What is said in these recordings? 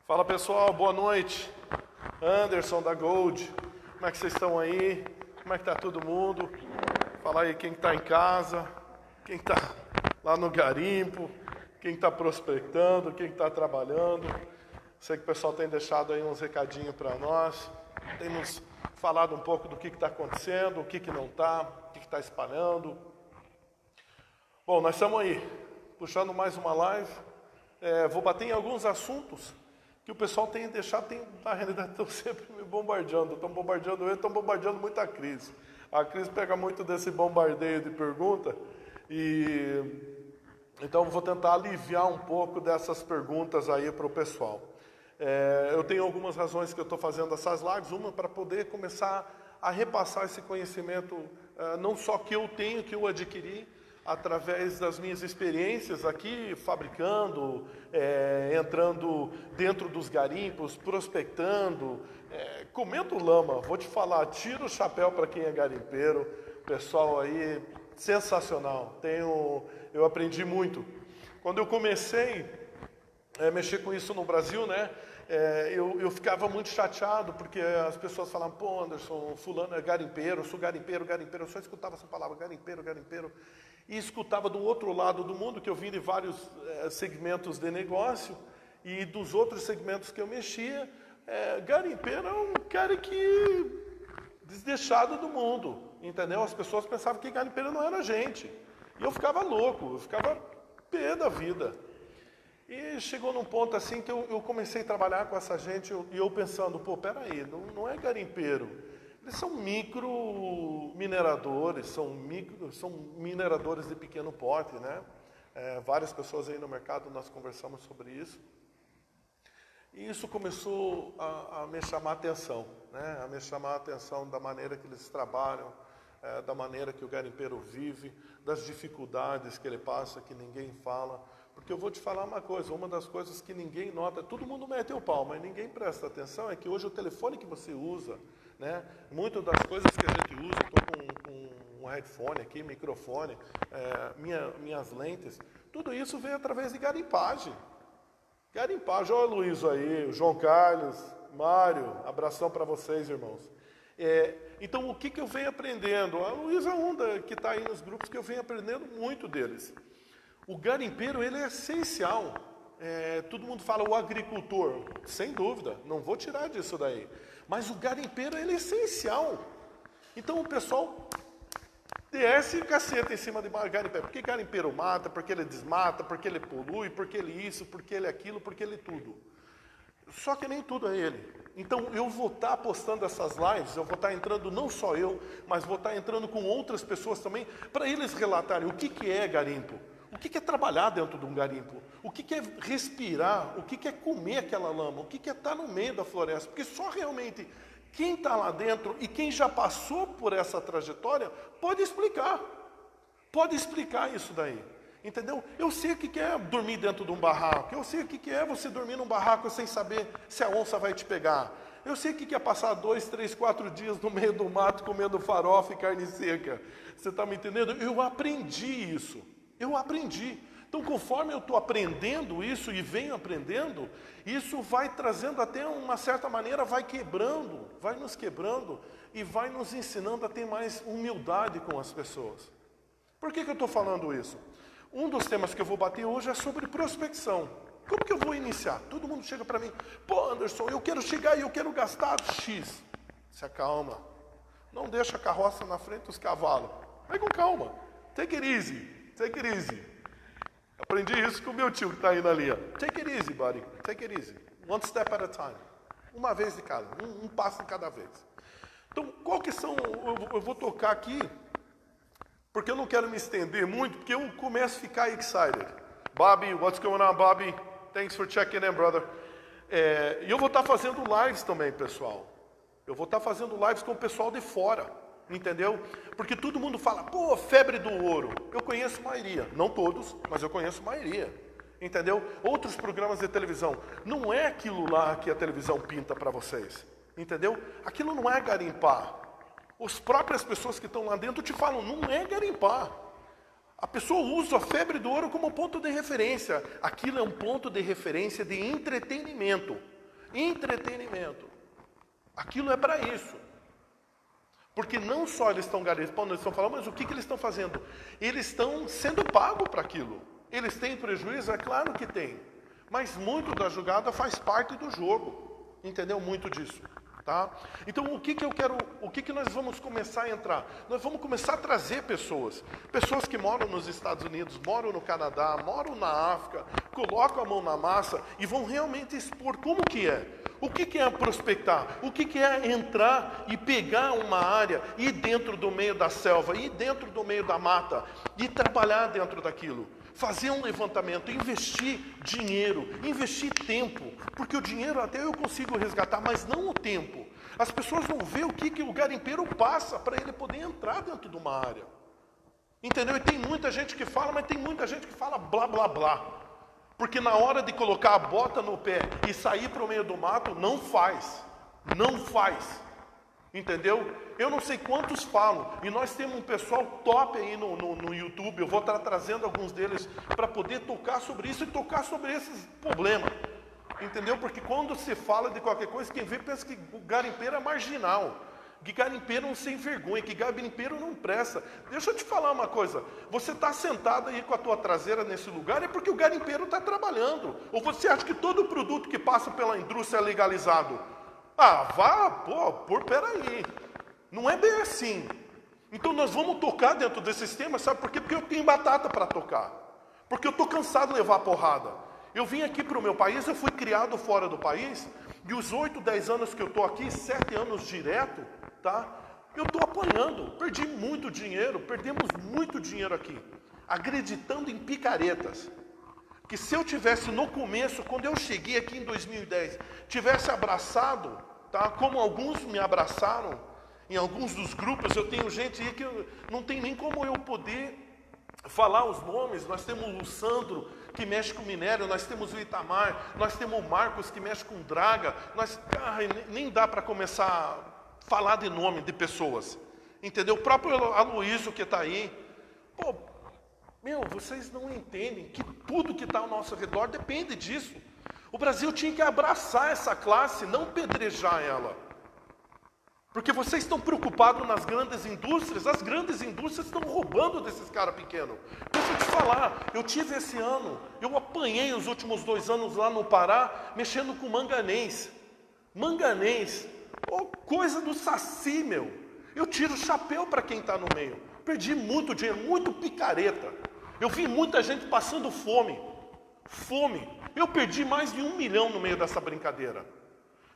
Fala pessoal, boa noite. Anderson da Gold, como é que vocês estão aí? Como é que tá todo mundo? Fala aí quem está em casa, quem está lá no garimpo, quem está prospectando, quem está trabalhando. Sei que o pessoal tem deixado aí uns recadinhos para nós, tem nos falado um pouco do que está acontecendo, o que não está, o que está espalhando. Bom, nós estamos aí, puxando mais uma live. Vou bater em alguns assuntos que o pessoal tem deixado, na realidade estão sempre me bombardeando, estão bombardeando muito a Cris. A Cris pega muito desse bombardeio de pergunta e então vou tentar aliviar um pouco dessas perguntas aí para o pessoal. Eu tenho algumas razões que eu estou fazendo essas lives, uma para poder começar a repassar esse conhecimento, não só que eu tenho, que eu adquiri, através das minhas experiências aqui, fabricando, entrando dentro dos garimpos, prospectando, comendo lama. Vou te falar, tira o chapéu para quem é garimpeiro, pessoal aí, sensacional. Eu aprendi muito. Quando eu comecei a mexer com isso no Brasil, né, eu ficava muito chateado, porque as pessoas falavam, pô, Anderson, fulano é garimpeiro, eu sou garimpeiro, eu só escutava essa palavra, garimpeiro. E escutava do outro lado do mundo, que eu vim de vários segmentos de negócio, e dos outros segmentos que eu mexia, garimpeiro é um cara que desdeixado do mundo, entendeu? As pessoas pensavam que garimpeiro não era gente. E eu ficava louco, eu ficava pé da vida. E chegou num ponto assim que eu comecei a trabalhar com essa gente, e eu pensando, pô, peraí, não é garimpeiro. Eles são micro mineradores, são mineradores de pequeno porte, né? Várias pessoas aí no mercado, nós conversamos sobre isso. E isso começou a me chamar a atenção, né? A me chamar a atenção da maneira que eles trabalham, da maneira que o garimpeiro vive, das dificuldades que ele passa, que ninguém fala. Porque eu vou te falar uma coisa, uma das coisas que ninguém nota, todo mundo mete o pau, mas ninguém presta atenção, é que hoje o telefone que você usa, né, muitas das coisas que a gente usa, estou com um headphone aqui, microfone, minhas lentes, tudo isso veio através de garimpagem. Garimpagem, olha o Luiz aí, o João Carlos, Mário, abração para vocês, irmãos. Então, o que eu venho aprendendo? A Luísa Onda, que está aí nos grupos, que eu venho aprendendo muito deles. O garimpeiro, ele é essencial. Todo mundo fala o agricultor, sem dúvida, não vou tirar disso daí. Mas o garimpeiro, ele é essencial. Então o pessoal desce caceta em cima de garimpeiro. Porque garimpeiro mata, porque ele desmata, porque ele polui, porque ele isso, porque ele aquilo, porque ele tudo. Só que nem tudo é ele. Então eu vou estar postando essas lives, eu vou estar entrando, não só eu, mas vou estar entrando com outras pessoas também, para eles relatarem o que é garimpo. O que é trabalhar dentro de um garimpo? O que é respirar? O que é comer aquela lama? O que é estar no meio da floresta? Porque só realmente quem está lá dentro e quem já passou por essa trajetória pode explicar. Pode explicar isso daí. Entendeu? Eu sei o que é dormir dentro de um barraco. Eu sei o que é você dormir num barraco sem saber se a onça vai te pegar. Eu sei o que é passar 2, 3, 4 dias no meio do mato comendo farofa e carne seca. Você está me entendendo? Eu aprendi isso. Eu aprendi. Então, conforme eu estou aprendendo isso e venho aprendendo, isso vai trazendo até uma certa maneira, vai nos quebrando e vai nos ensinando a ter mais humildade com as pessoas. Por que eu estou falando isso? Um dos temas que eu vou bater hoje é sobre prospecção. Como que eu vou iniciar? Todo mundo chega para mim, pô, Anderson, eu quero chegar e eu quero gastar X. Se acalma. Não deixa a carroça na frente dos cavalos. Vai com calma. Take it easy. Take it easy. Aprendi isso com o meu tio que está aí na linha. Take it easy, buddy. Take it easy. One step at a time. Uma vez de cada. Um passo de cada vez. Então, qual que são... Eu vou tocar aqui, porque eu não quero me estender muito, porque eu começo a ficar excited. Bobby, what's going on, Bobby? Thanks for checking in, brother. E eu vou estar fazendo lives também, pessoal. Eu vou estar fazendo lives com o pessoal de fora. Entendeu? Porque todo mundo fala, pô, febre do ouro. Eu conheço a maioria, não todos, mas eu conheço a maioria. Entendeu? Outros programas de televisão, não é aquilo lá que a televisão pinta para vocês. Entendeu? Aquilo não é garimpar. As próprias pessoas que estão lá dentro te falam, não é garimpar. A pessoa usa a febre do ouro como ponto de referência. Aquilo é um ponto de referência de entretenimento. Entretenimento. Aquilo é para isso. Porque não só eles estão garimpando, eles estão falando, mas o que eles estão fazendo? Eles estão sendo pagos para aquilo. Eles têm prejuízo? É claro que tem. Mas muito da jogada faz parte do jogo. Entendeu? Muito disso. Tá? Então, o que nós vamos começar a entrar? Nós vamos começar a trazer pessoas que moram nos Estados Unidos, moram no Canadá, moram na África, colocam a mão na massa e vão realmente expor como que é. O que é prospectar? O que é entrar e pegar uma área, ir dentro do meio da selva, ir dentro do meio da mata e trabalhar dentro daquilo? Fazer um levantamento, investir dinheiro, investir tempo, porque o dinheiro até eu consigo resgatar, mas não o tempo. As pessoas não veem o que o garimpeiro passa para ele poder entrar dentro de uma área. Entendeu? E tem muita gente que fala, mas tem muita gente que fala blá, blá, blá. Porque na hora de colocar a bota no pé e sair para o meio do mato, não faz. Não faz. Entendeu? Eu não sei quantos falam, e nós temos um pessoal top aí no YouTube, eu vou estar trazendo alguns deles para poder tocar sobre isso e tocar sobre esses problemas. Entendeu? Porque quando se fala de qualquer coisa, quem vê pensa que o garimpeiro é marginal, que garimpeiro é um sem vergonha, que garimpeiro não presta. Deixa eu te falar uma coisa, você está sentado aí com a tua traseira nesse lugar é porque o garimpeiro está trabalhando. Ou você acha que todo produto que passa pela indústria é legalizado? Peraí. Não é bem assim. Então nós vamos tocar dentro desse sistema, sabe por quê? Porque eu tenho batata para tocar. Porque eu estou cansado de levar porrada. Eu vim aqui para o meu país, eu fui criado fora do país, e os 8, 10 anos que eu estou aqui, 7 anos direto, tá? Eu estou apanhando, perdi muito dinheiro, perdemos muito dinheiro aqui, acreditando em picaretas. Que se eu tivesse no começo, quando eu cheguei aqui em 2010, tivesse abraçado, tá? Como alguns me abraçaram, em alguns dos grupos, eu tenho gente aí que não tem nem como eu poder falar os nomes. Nós temos o Sandro, que mexe com minério, nós temos o Itamar, nós temos o Marcos, que mexe com draga, nem dá para começar a falar de nome de pessoas, entendeu? O próprio Aloysio que está aí, vocês não entendem que tudo que está ao nosso redor depende disso. O Brasil tinha que abraçar essa classe, não pedrejar ela. Porque vocês estão preocupados nas grandes indústrias, as grandes indústrias estão roubando desses caras pequenos. Deixa eu te falar, eu tive esse ano, eu apanhei os últimos 2 anos lá no Pará, mexendo com manganês. Manganês, coisa do saci, meu. Eu tiro o chapéu para quem está no meio. Perdi muito dinheiro, muito picareta. Eu vi muita gente passando fome. Fome. Eu perdi mais de 1 milhão no meio dessa brincadeira.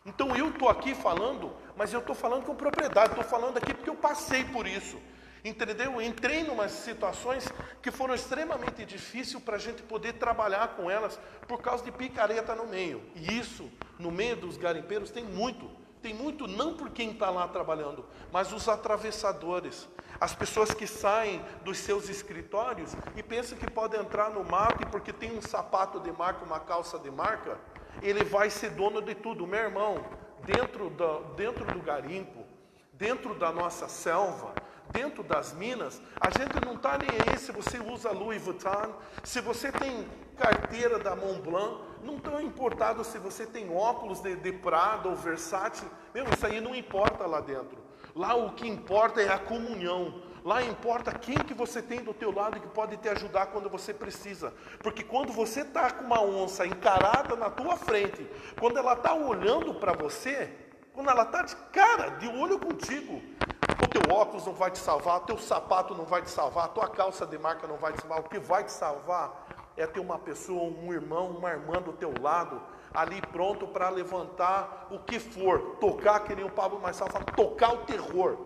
Então eu estou aqui falando, mas eu estou falando com propriedade, estou falando aqui porque eu passei por isso. Entendeu? Eu entrei em umas situações que foram extremamente difíceis para a gente poder trabalhar com elas por causa de picareta no meio. E isso, no meio dos garimpeiros, tem muito. Tem muito não por quem está lá trabalhando, mas os atravessadores. As pessoas que saem dos seus escritórios e pensam que podem entrar no mato e porque tem um sapato de marca, uma calça de marca, ele vai ser dono de tudo. Meu irmão, dentro do garimpo, dentro da nossa selva, dentro das minas, a gente não está nem aí se você usa Louis Vuitton, se você tem carteira da Montblanc, não está importado se você tem óculos de Prada ou Versace. Isso aí não importa lá dentro. Lá o que importa é a comunhão. Lá importa quem que você tem do teu lado que pode te ajudar quando você precisa. Porque quando você está com uma onça encarada na tua frente, quando ela está olhando para você, quando ela está de olho contigo, o teu óculos não vai te salvar, o teu sapato não vai te salvar, a tua calça de marca não vai te salvar. O que vai te salvar é ter uma pessoa, um irmão, uma irmã do teu lado, ali pronto para levantar o que for, tocar, que nem o Pablo Marçal fala, tocar o terror.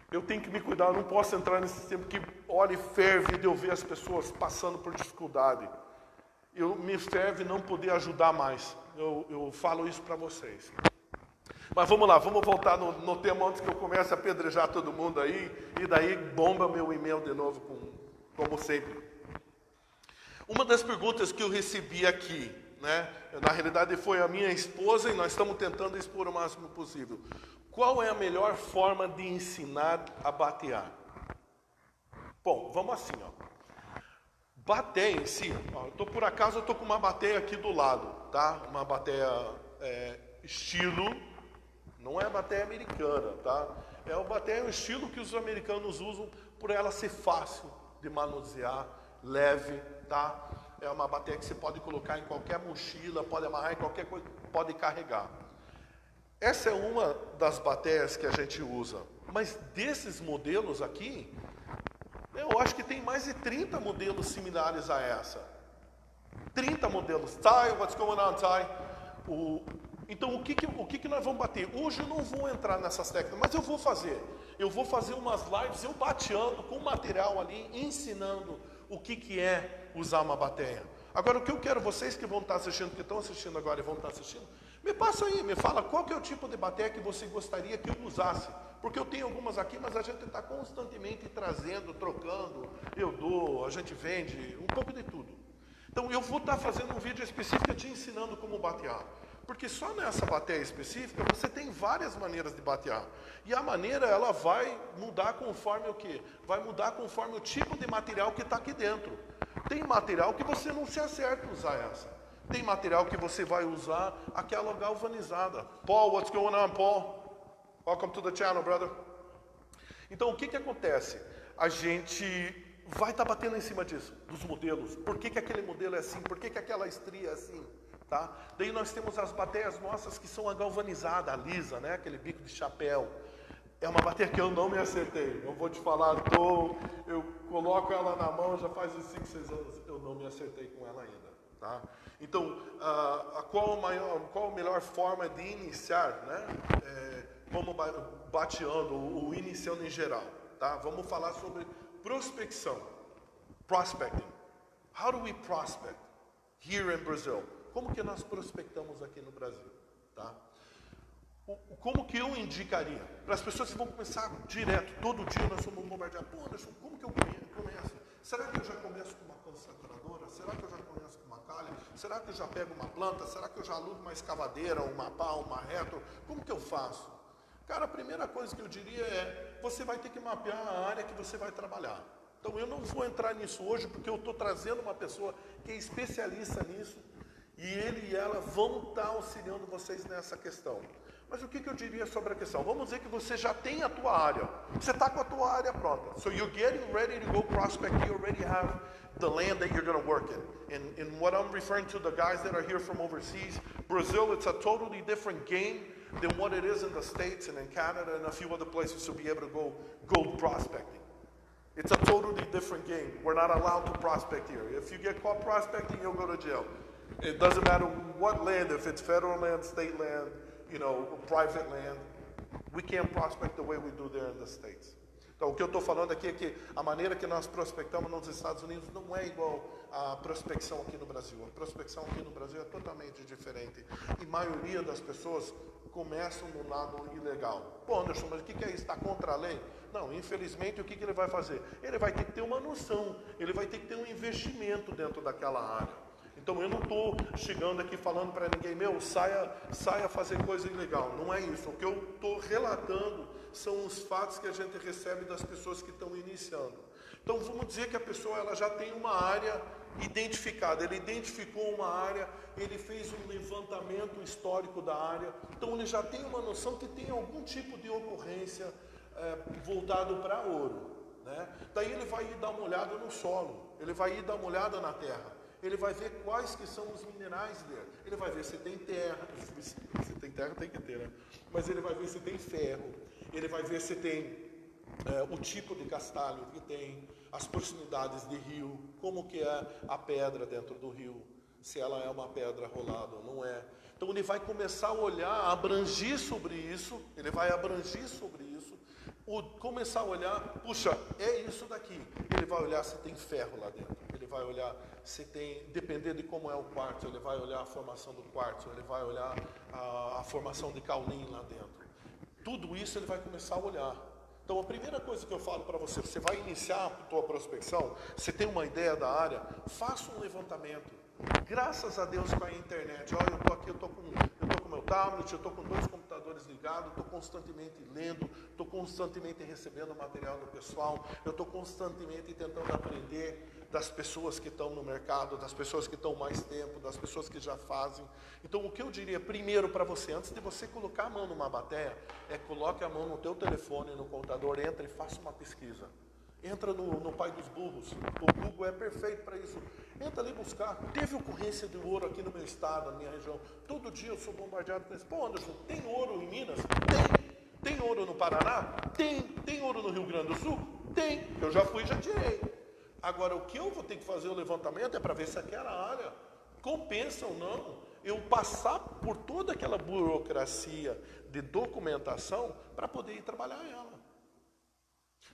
Eu tenho que me cuidar, eu não posso entrar nesse tempo que olha e ferve de eu ver as pessoas passando por dificuldade. Me ferve não poder ajudar mais. Eu falo isso para vocês. Mas vamos lá, vamos voltar no tema antes que eu comece a apedrejar todo mundo aí, e daí bomba meu e-mail de novo, como sempre. Uma das perguntas que eu recebi aqui, né, na realidade foi a minha esposa, e nós estamos tentando expor o máximo possível. Qual é a melhor forma de ensinar a batear? Bom, vamos assim, Bateia em si, ó, por acaso eu estou com uma bateia aqui do lado, tá? Uma bateia estilo, não é a bateia americana, tá? É uma bateia o estilo que os americanos usam por ela ser fácil de manusear, leve, tá? É uma bateia que você pode colocar em qualquer mochila, pode amarrar em qualquer coisa, pode carregar. Essa é uma das bateias que a gente usa, mas desses modelos aqui, eu acho que tem mais de 30 modelos similares a essa. 30 modelos. Ty, what's going on, Ty? Então, o que nós vamos bater? Hoje eu não vou entrar nessas técnicas, mas eu vou fazer. Eu vou fazer umas lives, eu bateando com material ali, ensinando o que é usar uma bateia. Agora, o que eu quero, vocês que vão estar assistindo, que estão assistindo agora e vão estar assistindo, me passa aí, me fala qual que é o tipo de bateia que você gostaria que eu usasse. Porque eu tenho algumas aqui, mas a gente está constantemente trazendo, trocando, eu dou, a gente vende, um pouco de tudo. Então eu vou estar fazendo um vídeo específico te ensinando como batear. Porque só nessa bateia específica você tem várias maneiras de batear. E a maneira ela vai mudar conforme o quê? Vai mudar conforme o tipo de material que está aqui dentro. Tem material que você não se acerta usar essa. Tem material que você vai usar aquela galvanizada. Paul, what's going on, Paul? Welcome to the channel, brother. Então, o que acontece? A gente vai estar batendo em cima disso, dos modelos. Por que aquele modelo é assim? Por que aquela estria é assim? Tá? Daí nós temos as bateias nossas que são a galvanizada, a lisa, né? Aquele bico de chapéu. É uma bateia que eu não me acertei. Eu vou te falar, eu coloco ela na mão já faz uns 5, 6 anos. Eu não me acertei com ela ainda. Tá? Então, qual a melhor forma de iniciar, né? Como bateando ou iniciando em geral, tá? Vamos falar sobre prospecção, prospecting. How do we prospect here in Brazil? Como que nós prospectamos aqui no Brasil, tá? Como que eu indicaria? Para as pessoas que vão começar direto, todo dia nós vamos bombardear. Pô, Anderson, como que eu começo? Será que eu já começo com uma concentradora? Será que eu já começo com uma calha? Será que eu já pego uma planta? Será que eu já alugo uma escavadeira, uma pá, uma retro? Como que eu faço? Cara, a primeira coisa que eu diria é, você vai ter que mapear a área que você vai trabalhar. Então eu não vou entrar nisso hoje, porque eu estou trazendo uma pessoa que é especialista nisso, e ele e ela vão estar auxiliando vocês nessa questão. Mas o que eu diria sobre a questão? Vamos dizer que você já tem a tua área. Você está com a tua área pronta. So you're getting ready to go prospect. You already have the land that you're going to work in. And what I'm referring to, the guys that are here from overseas, Brazil, it's a totally different game than what it is in the States and in Canada and a few other places to be able to go gold prospecting. It's a totally different game. We're not allowed to prospect here. If you get caught prospecting, you'll go to jail. It doesn't matter what land, if it's federal land, state land, private land, we can't prospect the way we do there in the States. Então, o que eu estou falando aqui é que a maneira que nós prospectamos nos Estados Unidos não é igual à prospecção aqui no Brasil. A prospecção aqui no Brasil é totalmente diferente. E a maioria das pessoas começam no lado ilegal. Pô, Anderson, mas o que é isso? Está contra a lei? Não, infelizmente, o que ele vai fazer? Ele vai ter que ter uma noção, ele vai ter que ter um investimento dentro daquela área. Então eu não estou chegando aqui falando para ninguém, saia fazer coisa ilegal. Não é isso. O que eu estou relatando são os fatos que a gente recebe das pessoas que estão iniciando. Então vamos dizer que a pessoa ela já tem uma área identificada. Ele identificou uma área, ele fez um levantamento histórico da área. Então ele já tem uma noção que tem algum tipo de ocorrência voltado para ouro, né? Daí ele vai ir dar uma olhada no solo, ele vai ir dar uma olhada na terra. Ele vai ver quais que são os minerais dele. Ele vai ver se tem terra. Se tem terra, tem que ter, né? Mas ele vai ver se tem ferro. Ele vai ver se tem o tipo de castalho que tem, as proximidades de rio, como que é a pedra dentro do rio, se ela é uma pedra rolada ou não é. Então ele vai começar a olhar, a abrangir sobre isso, ele vai abrangir sobre isso, começar a olhar, puxa, é isso daqui. Ele vai olhar se tem ferro lá dentro. Ele vai olhar se tem, dependendo de como é o quartzo, ele vai olhar a formação do quartzo, ele vai olhar a formação de caulim lá dentro. Tudo isso ele vai começar a olhar. Então a primeira coisa que eu falo para você, você vai iniciar a tua prospecção, você tem uma ideia da área, faça um levantamento. Graças a Deus com a internet, olha, eu estou aqui, eu estou com meu tablet, eu estou com 2 computadores ligados, estou constantemente lendo, estou constantemente recebendo material do pessoal, eu estou constantemente tentando aprender. das pessoas que estão no mercado, das pessoas que estão mais tempo, das pessoas que já fazem. Então, o que eu diria primeiro para você, antes de você colocar a mão numa bateia, coloque a mão no teu telefone, no computador, entra e faça uma pesquisa. Entra no Pai dos Burros, o Google é perfeito para isso. Entra ali buscar. Teve ocorrência de ouro aqui no meu estado, na minha região. Todo dia eu sou bombardeado com isso. Pô, Anderson, tem ouro em Minas? Tem. Tem ouro no Paraná? Tem. Tem ouro no Rio Grande do Sul? Tem. Eu já fui e já tirei. Agora, o que eu vou ter que fazer o levantamento é para ver se aquela área compensa ou não. Eu passar por toda aquela burocracia de documentação para poder ir trabalhar ela.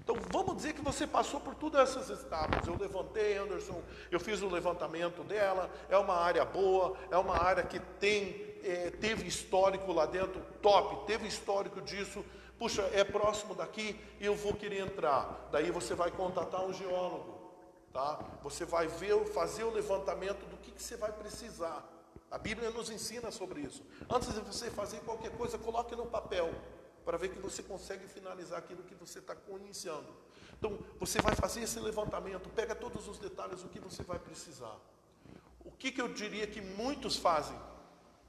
Então, vamos dizer que você passou por todas essas etapas. Eu levantei, Anderson, eu fiz o levantamento dela, é uma área boa, é uma área que teve histórico lá dentro, top, teve histórico disso, puxa, é próximo daqui e eu vou querer entrar. Daí você vai contatar um geólogo, tá? Você vai fazer o levantamento do que você vai precisar. A Bíblia nos ensina sobre isso. Antes de você fazer qualquer coisa, coloque no papel, para ver que você consegue finalizar aquilo que você está iniciando. Então, você vai fazer esse levantamento, pega todos os detalhes, o que você vai precisar. O que eu diria que muitos fazem,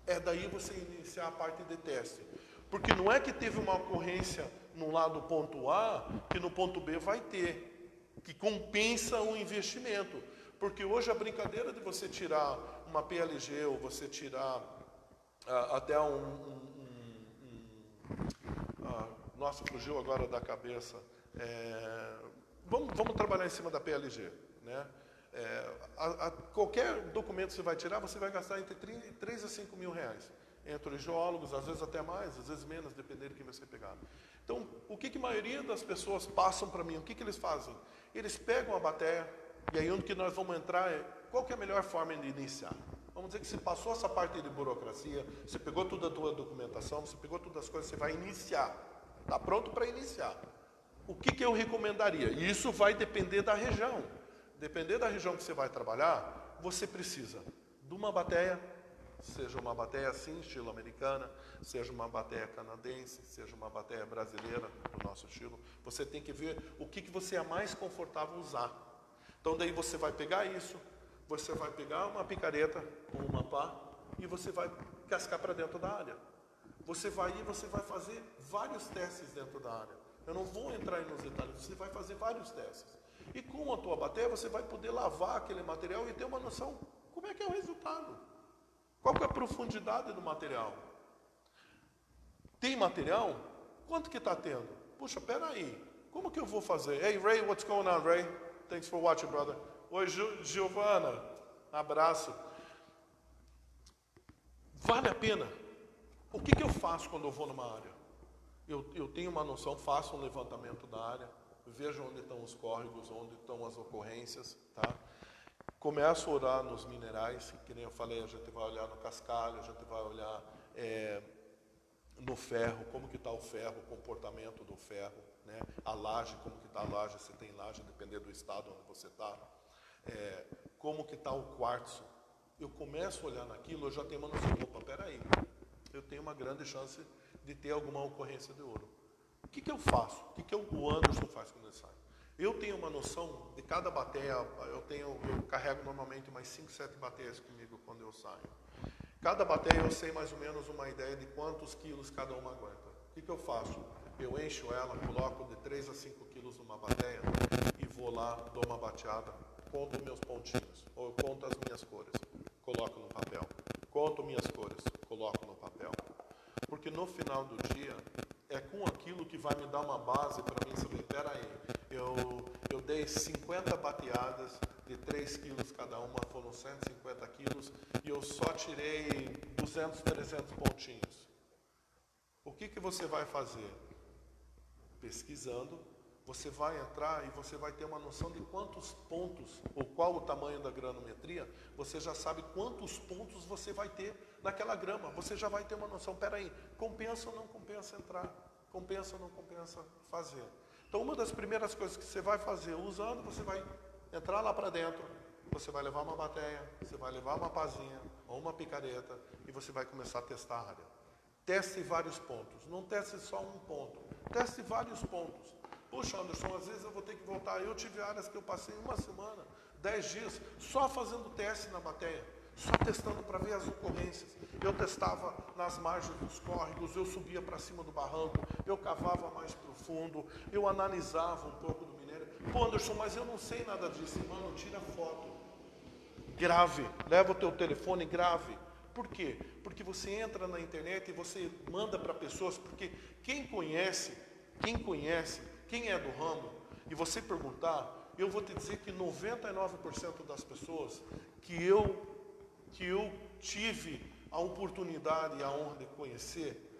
é daí você iniciar a parte de teste. Porque não é que teve uma ocorrência no lado ponto A, que no ponto B vai ter, que compensa o investimento. Porque hoje a brincadeira de você tirar uma PLG, ou você tirar até nossa, fugiu agora da cabeça. Vamos trabalhar em cima da PLG, né? Qualquer documento que você vai tirar, você vai gastar entre 3 a 5 mil reais. Entre os geólogos, às vezes até mais, às vezes menos, dependendo de quem você pegar. Então, o que a maioria das pessoas passam para mim? O que eles fazem? Eles pegam a bateia, e aí onde que nós vamos entrar qual que é a melhor forma de iniciar? Vamos dizer que você passou essa parte de burocracia, você pegou toda a tua documentação, você pegou todas as coisas, você vai iniciar. Está pronto para iniciar. O que eu recomendaria? E isso vai depender da região. Depender da região que você vai trabalhar, você precisa de uma bateia, seja uma bateia assim, estilo americana, seja uma bateia canadense, seja uma bateia brasileira, do nosso estilo. Você tem que ver o que você é mais confortável usar. Então, daí você vai pegar isso, você vai pegar uma picareta ou uma pá e você vai cascar para dentro da área. Você vai fazer vários testes dentro da área. Eu não vou entrar nos detalhes, você vai fazer vários testes. E com a tua bateia, você vai poder lavar aquele material e ter uma noção como é que é o resultado. Qual que é a profundidade do material? Tem material? Quanto que está tendo? Puxa, peraí, como que eu vou fazer? Hey, Ray, what's going on, Ray? Thanks for watching, brother. Oi, Giovana, abraço. Vale a pena. O que eu faço quando eu vou numa área? Eu tenho uma noção, faço um levantamento da área, vejo onde estão os córregos, onde estão as ocorrências, tá? Começo a olhar nos minerais, que nem eu falei, a gente vai olhar no cascalho, a gente vai olhar no ferro, como que está o ferro, o comportamento do ferro, né? A laje, como que está a laje, se tem laje, dependendo do estado onde você está. Como que está o quartzo. Eu começo a olhar naquilo, eu já tenho uma noção, opa, peraí, eu tenho uma grande chance de ter alguma ocorrência de ouro. O que eu faço? O que o Anderson faz quando ele sai? Eu tenho uma noção de cada bateia, eu carrego normalmente umas 5, 7 bateias comigo quando eu saio. Cada bateia eu sei mais ou menos uma ideia de quantos quilos cada uma aguenta. O que eu faço? Eu encho ela, coloco de 3 a 5 quilos numa bateia e vou lá, dou uma bateada, conto meus pontinhos, ou eu conto as minhas cores, coloco no papel. Conto minhas cores, coloco no papel. Porque no final do dia, é com aquilo que vai me dar uma base para mim saber, peraí, eu dei 50 bateadas de 3 quilos cada uma, foram 150 quilos, e eu só tirei 200, 300 pontinhos. O que você vai fazer? Pesquisando, você vai entrar e você vai ter uma noção de quantos pontos, ou qual o tamanho da granometria, você já sabe quantos pontos você vai ter naquela grama. Você já vai ter uma noção, peraí, compensa ou não compensa entrar? Compensa ou não compensa fazer? Então, uma das primeiras coisas que você vai fazer, usando, você vai entrar lá para dentro, você vai levar uma bateia, você vai levar uma pazinha ou uma picareta e você vai começar a testar a área. Teste vários pontos, não teste só um ponto, teste vários pontos. Puxa, Anderson, às vezes eu vou ter que voltar. Eu tive áreas que eu passei uma semana, 10 dias, só fazendo teste na bateia, só testando para ver as ocorrências. Eu testava nas margens dos córregos, eu subia para cima do barranco, eu cavava mais profundo, eu analisava um pouco do minério. Pô, Anderson, mas eu não sei nada disso. Mano, tira foto, grave, leva o teu telefone e grave. Por quê? Porque você entra na internet e você manda para pessoas, porque quem conhece, quem é do ramo, e você perguntar, eu vou te dizer que 99% das pessoas que eu tive a oportunidade e a honra de conhecer,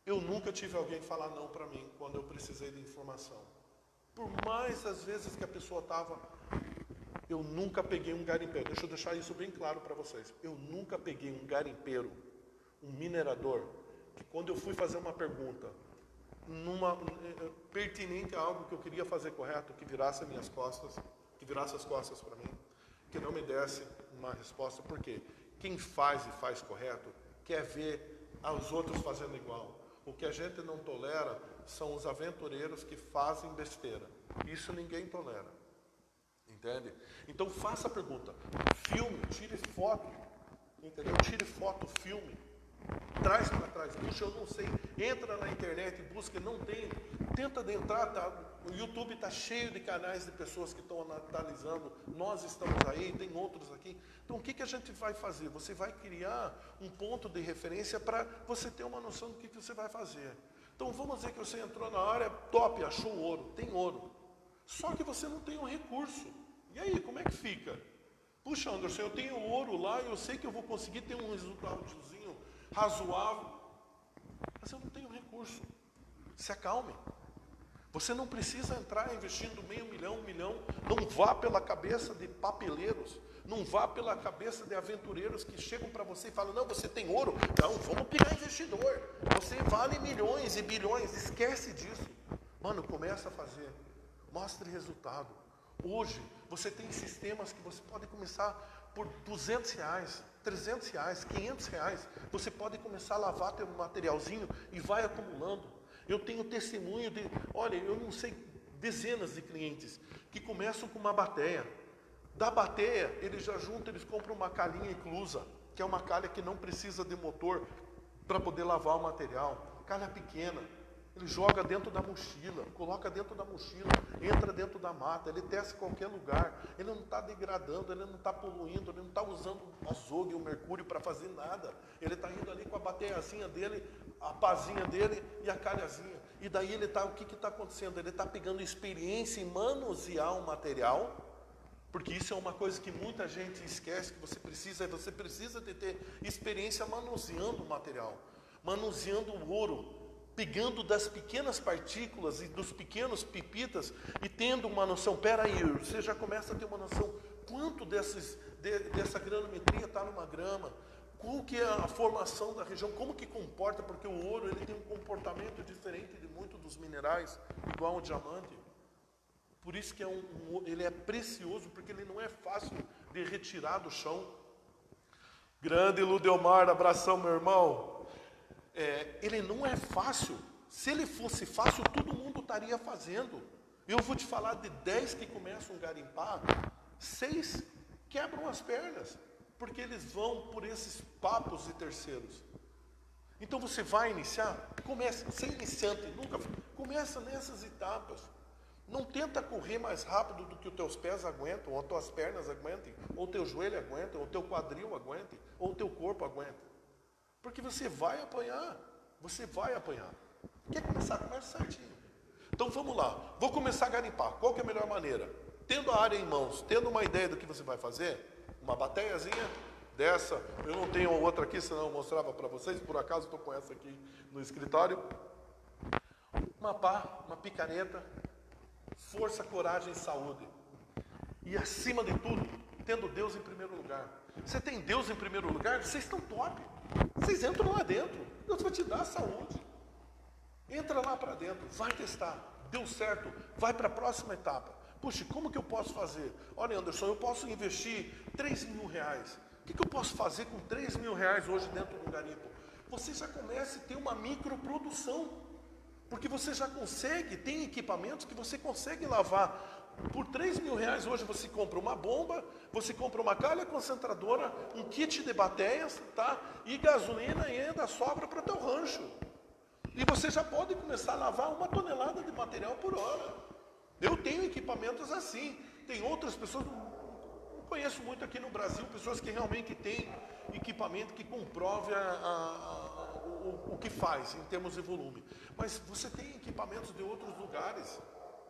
eu nunca tive alguém falar não para mim quando eu precisei de informação. Por mais as vezes que a pessoa estava, eu nunca peguei um garimpeiro. Deixa eu deixar isso bem claro para vocês. Eu nunca peguei um garimpeiro, um minerador, que quando eu fui fazer uma pergunta pertinente a algo que eu queria fazer correto, que virasse as minhas costas, que virasse as costas para mim, que não me desse uma resposta. Por quê? Quem faz e faz correto quer ver os outros fazendo igual. O que a gente não tolera são os aventureiros que fazem besteira. Isso ninguém tolera. Entende? Então faça a pergunta. Filme, tire foto. Entendeu? Tire foto, filme. Traz para trás. Puxa, eu não sei. Entra na internet, busca, não tem. Tenta adentrar, tá? O YouTube está cheio de canais de pessoas que estão analisando. Nós estamos aí, tem outros aqui. Então o que a gente vai fazer? Você vai criar um ponto de referência para você ter uma noção do que você vai fazer. Então vamos dizer que você entrou na área, top, achou ouro, tem ouro. Só que você não tem um recurso. E aí, como é que fica? Puxa, Anderson, eu tenho ouro lá, eu sei que eu vou conseguir ter um resultadozinho razoável, mas eu não tenho recurso. Se acalme. Você não precisa entrar investindo $500 mil, $1 milhão. Não vá pela cabeça de papeleiros. Não vá pela cabeça de aventureiros que chegam para você e falam, não, você tem ouro? Não, vamos pegar investidor. Você vale milhões e bilhões. Esquece disso. Mano, começa a fazer. Mostre resultado. Hoje, você tem sistemas que você pode começar por R$200, R$300, R$500. Você pode começar a lavar teu materialzinho e vai acumulando. Eu tenho testemunho de, olha, eu não sei, dezenas de clientes que começam com uma bateia. Da bateia, eles já juntam, eles compram uma calhinha inclusa, que é uma calha que não precisa de motor para poder lavar o material. Calha pequena. Ele joga dentro da mochila, coloca dentro da mochila, entra dentro da mata, ele testa em qualquer lugar. Ele não está degradando, ele não está poluindo, ele não está usando o azogue, o mercúrio para fazer nada. Ele está indo ali com a bateiazinha dele, a pazinha dele e a calhazinha. E daí ele está, o que está acontecendo? Ele está pegando experiência em manusear um material, porque isso é uma coisa que muita gente esquece, que você precisa de ter experiência manuseando o material, manuseando o ouro, pegando das pequenas partículas e dos pequenos pipitas e tendo uma noção, peraí, você já começa a ter uma noção quanto dessa granometria está numa grama, qual que é a formação da região, como que comporta, porque o ouro ele tem um comportamento diferente de muitos dos minerais, igual o diamante. Por isso que ele é precioso, porque ele não é fácil de retirar do chão. Grande Ludelmar, abração, meu irmão. Ele não é fácil. Se ele fosse fácil, todo mundo estaria fazendo. Eu vou te falar de 10 que começam a garimpar, 6 quebram as pernas, porque eles vão por esses papos de terceiros. Então você vai iniciar, começa, ser iniciante, nunca começa nessas etapas. Não tenta correr mais rápido do que os teus pés aguentam, ou as tuas pernas aguentem, ou o teu joelho aguenta, ou o teu quadril aguente, ou o teu corpo aguenta. Porque você vai apanhar. Quer começar? Começa certinho. Então vamos lá. Vou começar a garimpar. Qual que é a melhor maneira? Tendo a área em mãos, tendo uma ideia do que você vai fazer, uma bateiazinha dessa, eu não tenho outra aqui, senão eu mostrava para vocês, por acaso estou com essa aqui no escritório. Uma pá, uma picareta, força, coragem e saúde. E acima de tudo, tendo Deus em primeiro lugar. Você tem Deus em primeiro lugar, vocês estão top. Vocês entram lá dentro, Deus vai te dar saúde. Entra lá para dentro, vai testar, deu certo, vai para a próxima etapa. Puxa, como que eu posso fazer? Olha, Anderson, eu posso investir R$3 mil. O que eu posso fazer com R$3 mil hoje dentro do garimpo? Você já começa a ter uma microprodução, porque você já consegue, tem equipamentos que você consegue lavar Por R$3.000 hoje você compra uma bomba, você compra uma calha concentradora, um kit de bateias, tá? E gasolina e ainda sobra para o teu rancho. E você já pode começar a lavar 1 tonelada de material por hora. Eu tenho equipamentos assim. Tem outras pessoas, não conheço muito aqui no Brasil, pessoas que realmente têm equipamento que comprove o que faz em termos de volume. Mas você tem equipamentos de outros lugares.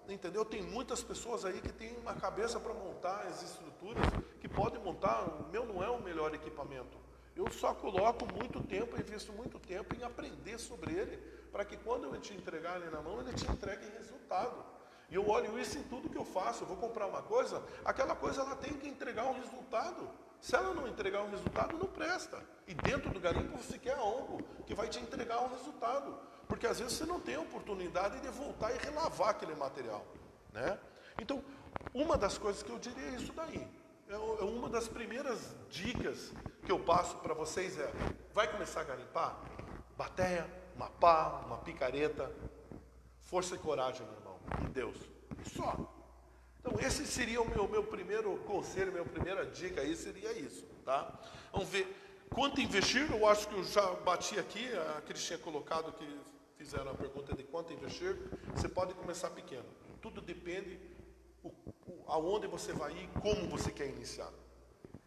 Entendeu? Tem muitas pessoas aí que têm uma cabeça para montar as estruturas, que podem montar. O meu não é o melhor equipamento. Eu só coloco muito tempo, invisto muito tempo em aprender sobre ele, para que quando eu te entregar ele na mão, ele te entregue resultado. E eu olho isso em tudo que eu faço. Eu vou comprar uma coisa, aquela coisa ela tem que entregar um resultado. Se ela não entregar um resultado, não presta. E dentro do garimpo você quer algo que vai te entregar um resultado. Porque às vezes você não tem a oportunidade de voltar e relavar aquele material, né? Então, uma das coisas que eu diria é isso daí. Uma das primeiras dicas que eu passo para vocês é: vai começar a garimpar? Bateia, uma pá, uma picareta, força e coragem, meu irmão, em Deus. Só. Então, esse seria o meu primeiro conselho, minha primeira dica aí seria isso, tá? Vamos ver. Quanto investir, eu acho que eu já bati aqui, a Cris tinha colocado que fizeram a pergunta de quanto investir. Você pode começar pequeno. Tudo depende aonde você vai ir, como você quer iniciar.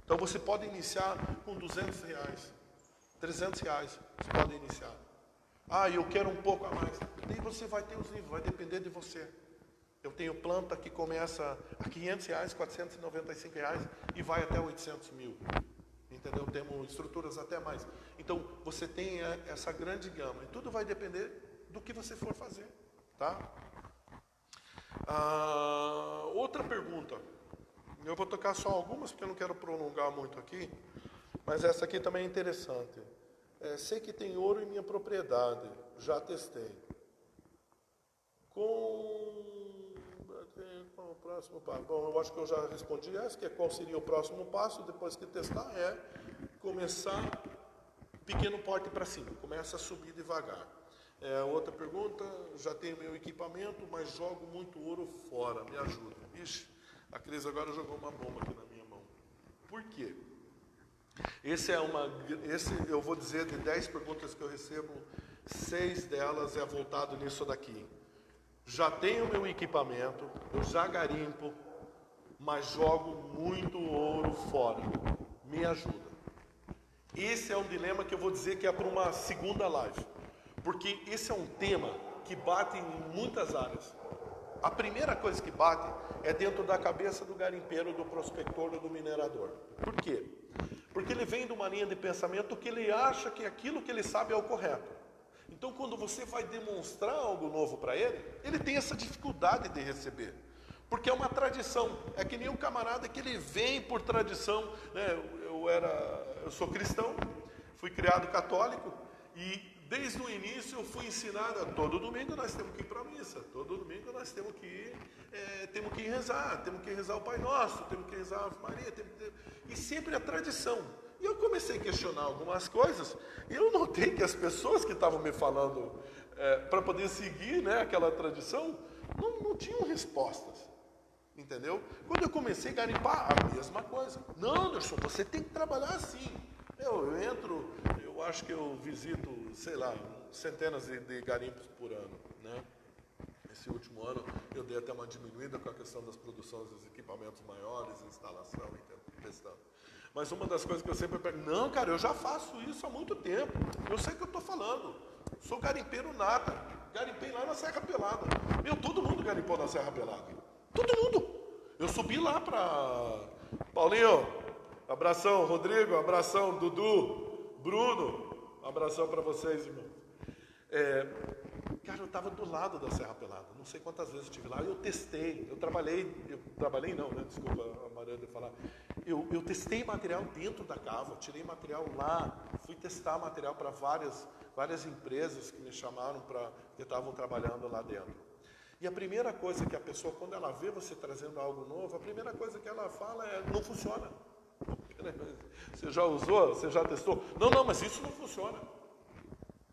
Então você pode iniciar com R$200, R$300, você pode iniciar. Ah, eu quero um pouco a mais. Daí você vai ter os níveis, vai depender de você. Eu tenho planta que começa a R$500, R$495 e vai até R$800 mil. Entendeu? Temos estruturas até mais. Então, você tem essa grande gama. E tudo vai depender do que você for fazer. Tá? Outra pergunta. Eu vou tocar só algumas, porque eu não quero prolongar muito aqui. Mas essa aqui também é interessante. Sei que tem ouro em minha propriedade. Já testei. Qual o próximo passo? Bom, eu acho que eu já respondi essa, que é qual seria o próximo passo depois que testar, é começar pequeno porte para cima, começa a subir devagar. Outra pergunta, já tenho meu equipamento, mas jogo muito ouro fora, me ajuda. Ixi, a Cris agora jogou uma bomba aqui na minha mão. Por quê? Esse eu vou dizer, de 10 perguntas que eu recebo, 6 delas é voltado nisso daqui. Já tenho meu equipamento, eu já garimpo, mas jogo muito ouro fora. Me ajuda. Esse é um dilema que eu vou dizer que é para uma segunda live. Porque esse é um tema que bate em muitas áreas. A primeira coisa que bate é dentro da cabeça do garimpeiro, do prospector ou do minerador. Por quê? Porque ele vem de uma linha de pensamento que ele acha que aquilo que ele sabe é o correto. Então, quando você vai demonstrar algo novo para ele, ele tem essa dificuldade de receber. Porque é uma tradição. É que nem um camarada que ele vem por tradição, né? Eu sou cristão, fui criado católico e desde o início eu fui ensinado, todo domingo nós temos que ir para a missa, todo domingo nós temos que ir rezar o Pai Nosso, temos que rezar a Ave Maria, e sempre a tradição. E eu comecei a questionar algumas coisas, e eu notei que as pessoas que estavam me falando para poder seguir, né, aquela tradição, não tinham respostas. Entendeu? Quando eu comecei a garimpar, a mesma coisa. Não, Anderson, você tem que trabalhar assim. Eu acho que eu visito, sei lá, centenas de garimpos por ano, né? Esse último ano eu dei até uma diminuída com a questão das produções dos equipamentos maiores, instalação e testando. Mas uma das coisas que eu sempre pergunto, não, cara, eu já faço isso há muito tempo. Eu sei o que eu estou falando. Sou garimpeiro nata. Garimpei lá na Serra Pelada. Todo mundo garimpou na Serra Pelada. Todo mundo. Eu subi lá para... Paulinho, abração. Rodrigo, abração. Dudu, Bruno, abração para vocês, irmão. Cara, eu estava do lado da Serra Pelada. Não sei quantas vezes estive lá. Eu testei. Eu trabalhei não, né? Desculpa a Mariana falar. Eu testei material dentro da cava. Tirei material lá. Fui testar material para várias empresas que me chamaram que estavam trabalhando lá dentro. E a primeira coisa que a pessoa, quando ela vê você trazendo algo novo, a primeira coisa que ela fala é, não funciona. Você já usou? Você já testou? Não, mas isso não funciona.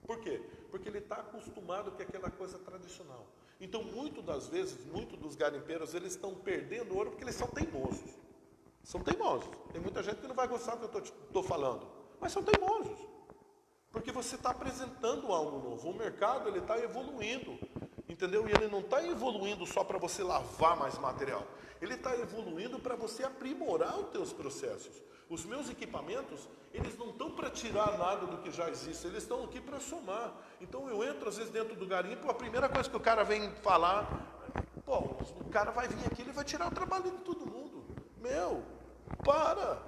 Por quê? Porque ele está acostumado com aquela coisa tradicional. Então, muitas das vezes, muitos dos garimpeiros, eles estão perdendo ouro porque eles são teimosos. São teimosos. Tem muita gente que não vai gostar do que eu estou falando, mas são teimosos. Porque você está apresentando algo novo. O mercado ele está evoluindo, entendeu? E ele não está evoluindo só para você lavar mais material. Ele está evoluindo para você aprimorar os teus processos. Os meus equipamentos, eles não estão para tirar nada do que já existe, eles estão aqui para somar. Então eu entro às vezes dentro do garimpo, a primeira coisa que o cara vem falar, pô, o cara vai vir aqui, ele vai tirar o trabalho de todo mundo. Meu, para!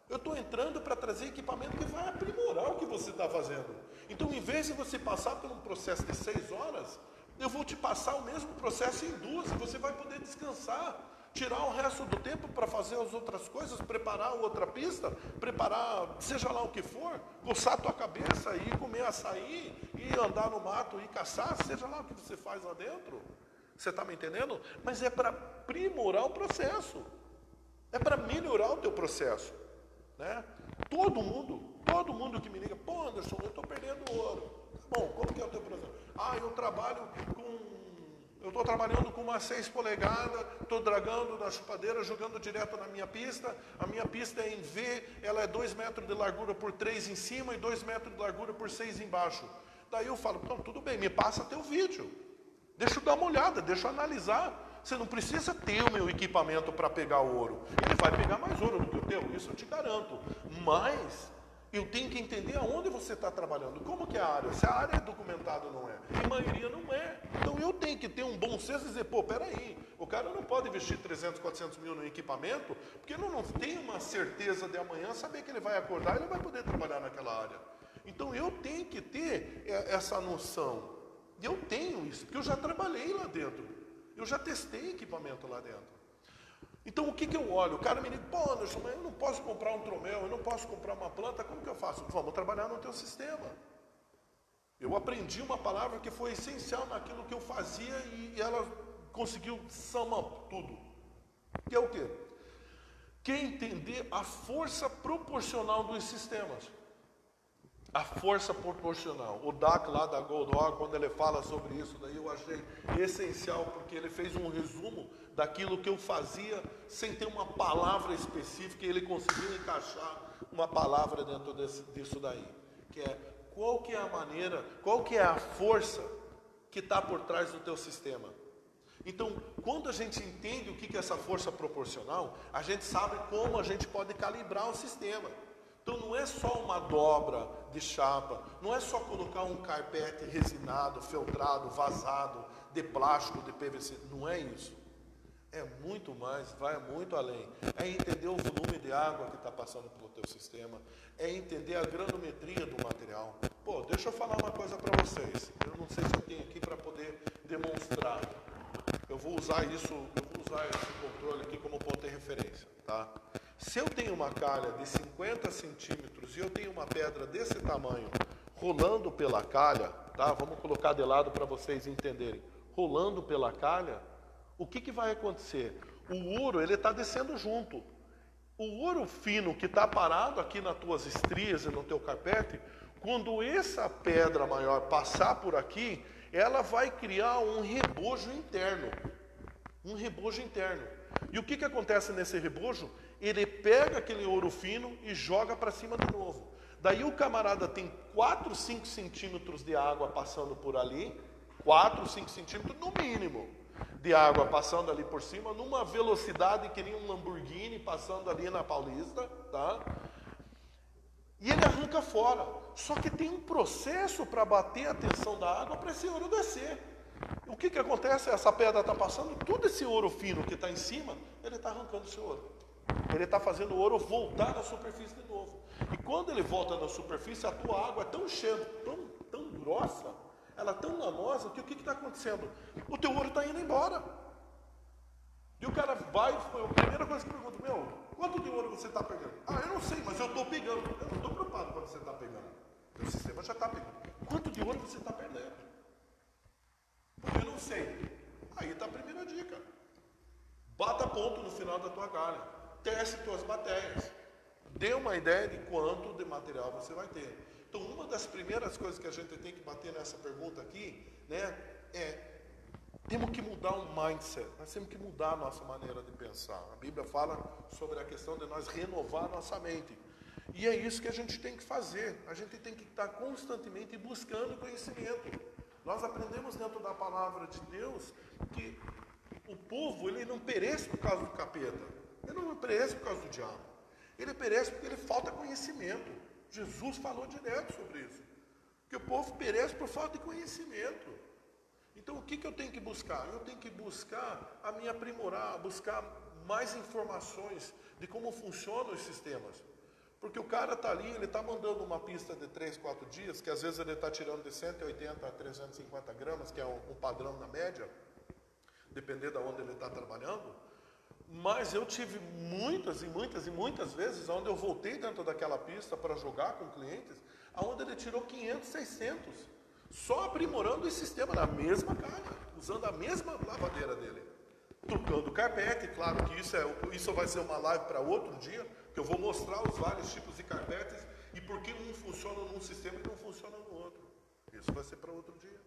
Eu estou entrando para trazer equipamento que vai aprimorar o que você está fazendo. Então, em vez de você passar por um processo de 6 horas, eu vou te passar o mesmo processo em 2 e você vai poder descansar. Tirar o resto do tempo para fazer as outras coisas, preparar outra pista, preparar, seja lá o que for, coçar a tua cabeça, ir comer açaí, ir andar no mato, ir caçar, seja lá o que você faz lá dentro. Você está me entendendo? Mas é para aprimorar o processo. É para melhorar o teu processo. Né? Todo mundo que me liga, pô Anderson, eu estou perdendo ouro. Tá bom, como que é o teu processo? Eu estou trabalhando com uma 6 polegadas, estou dragando na chupadeira, jogando direto na minha pista. A minha pista é em V, ela é 2 metros de largura por 3 em cima e 2 metros de largura por 6 embaixo. Daí eu falo, então tudo bem, me passa teu vídeo. Deixa eu dar uma olhada, deixa eu analisar. Você não precisa ter o meu equipamento para pegar o ouro. Ele vai pegar mais ouro do que o teu, isso eu te garanto. Mas eu tenho que entender aonde você está trabalhando. Como que é a área? Se a área é documentada ou não é. E a maioria não é. Então eu tenho que ter um bom senso e dizer, pô, peraí, o cara não pode investir 300, 400 mil no equipamento, porque ele não tem uma certeza de amanhã saber que ele vai acordar e ele vai poder trabalhar naquela área. Então eu tenho que ter essa noção. E eu tenho isso, porque eu já trabalhei lá dentro. Eu já testei equipamento lá dentro. Então o que eu olho? O cara me diz, pô Anderson, mas eu não posso comprar um tromel, eu não posso comprar uma planta, como que eu faço? Vamos trabalhar no teu sistema. Eu aprendi uma palavra que foi essencial naquilo que eu fazia e ela conseguiu somar tudo. Que é o quê? Que é entender a força proporcional dos sistemas. A força proporcional. O DAC lá da Goldwag, quando ele fala sobre isso, daí eu achei essencial, porque ele fez um resumo daquilo que eu fazia sem ter uma palavra específica, e ele conseguiu encaixar uma palavra dentro disso daí. Que é, qual que é a maneira, qual que é a força que está por trás do teu sistema? Então, quando a gente entende o que é essa força proporcional, a gente sabe como a gente pode calibrar o sistema. Então não é só uma dobra de chapa, não é só colocar um carpete resinado, feltrado, vazado, de plástico, de PVC, não é isso. É muito mais, vai muito além. É entender o volume de água que está passando pelo teu sistema, é entender a granometria do material. Pô, deixa eu falar uma coisa para vocês, eu não sei se eu tenho aqui para poder demonstrar. Eu vou usar esse controle aqui como ponto de referência, tá? Se eu tenho uma calha de 50 centímetros e eu tenho uma pedra desse tamanho rolando pela calha, tá? Vamos colocar de lado para vocês entenderem. Rolando pela calha, o que vai acontecer? O ouro, ele está descendo junto. O ouro fino que está parado aqui nas tuas estrias e no teu carpete, quando essa pedra maior passar por aqui, ela vai criar um rebojo interno. Um rebojo interno. E o que acontece nesse rebojo? Ele pega aquele ouro fino e joga para cima de novo. Daí o camarada tem 4, 5 centímetros de água passando por ali, 4, 5 centímetros no mínimo de água passando ali por cima, numa velocidade que nem um Lamborghini passando ali na Paulista, tá? E ele arranca fora. Só que tem um processo para bater a tensão da água para esse ouro descer. O que acontece? Essa pedra está passando, todo esse ouro fino que está em cima, ele está arrancando esse ouro. Ele está fazendo o ouro voltar na superfície de novo. E quando ele volta na superfície, a tua água é tão cheia, tão grossa, ela é tão lanosa, que o que está acontecendo? O teu ouro está indo embora. E o cara vai, a primeira coisa que pergunta, meu, quanto de ouro você está pegando? Ah, eu não sei, mas eu estou pegando. Eu não estou preocupado quando você está pegando. O sistema já está pegando. Quanto de ouro você está perdendo? Porque eu não sei. Aí está a primeira dica. Bata ponto no final da tua calha. Teste tuas baterias. Dê uma ideia de quanto de material você vai ter. Então, uma das primeiras coisas que a gente tem que bater nessa pergunta aqui, né, é Temos que mudar o mindset, nós temos que mudar a nossa maneira de pensar. A Bíblia fala sobre a questão de nós renovar a nossa mente. E é isso que a gente tem que fazer. A gente tem que estar constantemente buscando conhecimento. Nós aprendemos dentro da palavra de Deus que o povo, ele não perece por causa do capeta. Ele não perece por causa do diabo. Ele perece porque ele falta conhecimento. Jesus falou direto sobre isso. Que o povo perece por falta de conhecimento. Então o que eu tenho que buscar? Eu tenho que buscar a me aprimorar, buscar mais informações de como funcionam os sistemas. Porque o cara está ali, ele está mandando uma pista de 3, 4 dias, que às vezes ele está tirando de 180 a 350 gramas, que é um padrão na média, dependendo de onde ele está trabalhando. Mas eu tive muitas vezes, onde eu voltei dentro daquela pista para jogar com clientes, onde ele tirou 500, 600. Só aprimorando o sistema na mesma carga, usando a mesma lavadeira dele. Trocando carpete, claro que isso vai ser uma live para outro dia, que eu vou mostrar os vários tipos de carpetes e por que um funciona num sistema e não funciona no outro. Isso vai ser para outro dia.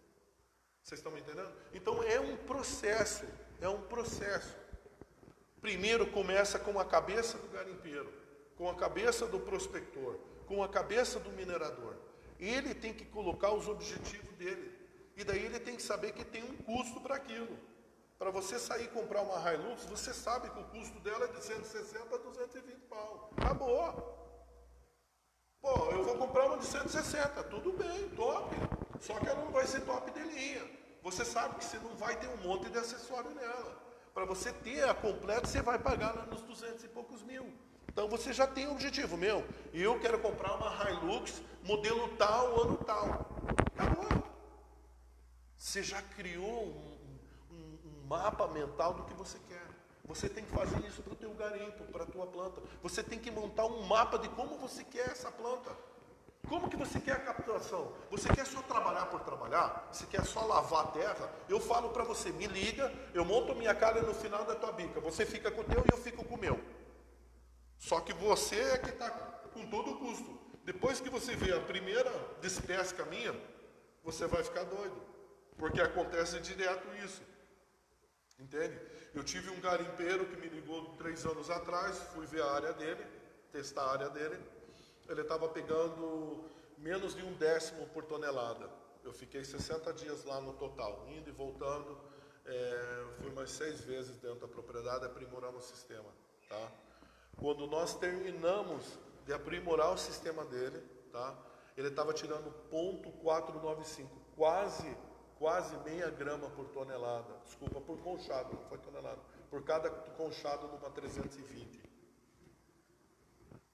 Vocês estão me entendendo? Então é um processo, Primeiro começa com a cabeça do garimpeiro, com a cabeça do prospector, com a cabeça do minerador. Ele tem que colocar os objetivos dele. E daí ele tem que saber que tem um custo para aquilo. Para você sair e comprar uma Hilux, você sabe que o custo dela é de 160 a 220 pau. Acabou. Pô, eu vou comprar uma de 160. Tudo bem, top. Só que ela não vai ser top de linha. Você sabe que você não vai ter um monte de acessório nela. Para você ter a completa, você vai pagar lá nos 200 e poucos mil. Então você já tem um objetivo, eu quero comprar uma Hilux, modelo tal, ano tal. Acabou. Você já criou um mapa mental do que você quer. Você tem que fazer isso para o teu garimpo, para a tua planta. Você tem que montar um mapa de como você quer essa planta. Como que você quer a captação? Você quer só trabalhar por trabalhar? Você quer só lavar a terra? Eu falo para você, me liga, eu monto minha calha no final da tua bica. Você fica com o teu e eu fico com o meu. Só que você é que está com todo o custo. Depois que você vê a primeira despesca minha, você vai ficar doido. Porque acontece direto isso. Entende? Eu tive um garimpeiro que me ligou 3 anos atrás, fui ver a área dele, testar a área dele. Ele estava pegando menos de 1/10 por tonelada. Eu fiquei 60 dias lá no total, indo e voltando. Fui mais 6 vezes dentro da propriedade, aprimoramos o sistema. Tá? Quando nós terminamos de aprimorar o sistema dele, tá? Ele estava tirando 0,495, quase meia grama por tonelada. Desculpa, por conchado, não foi tonelada. Por cada conchado numa 320.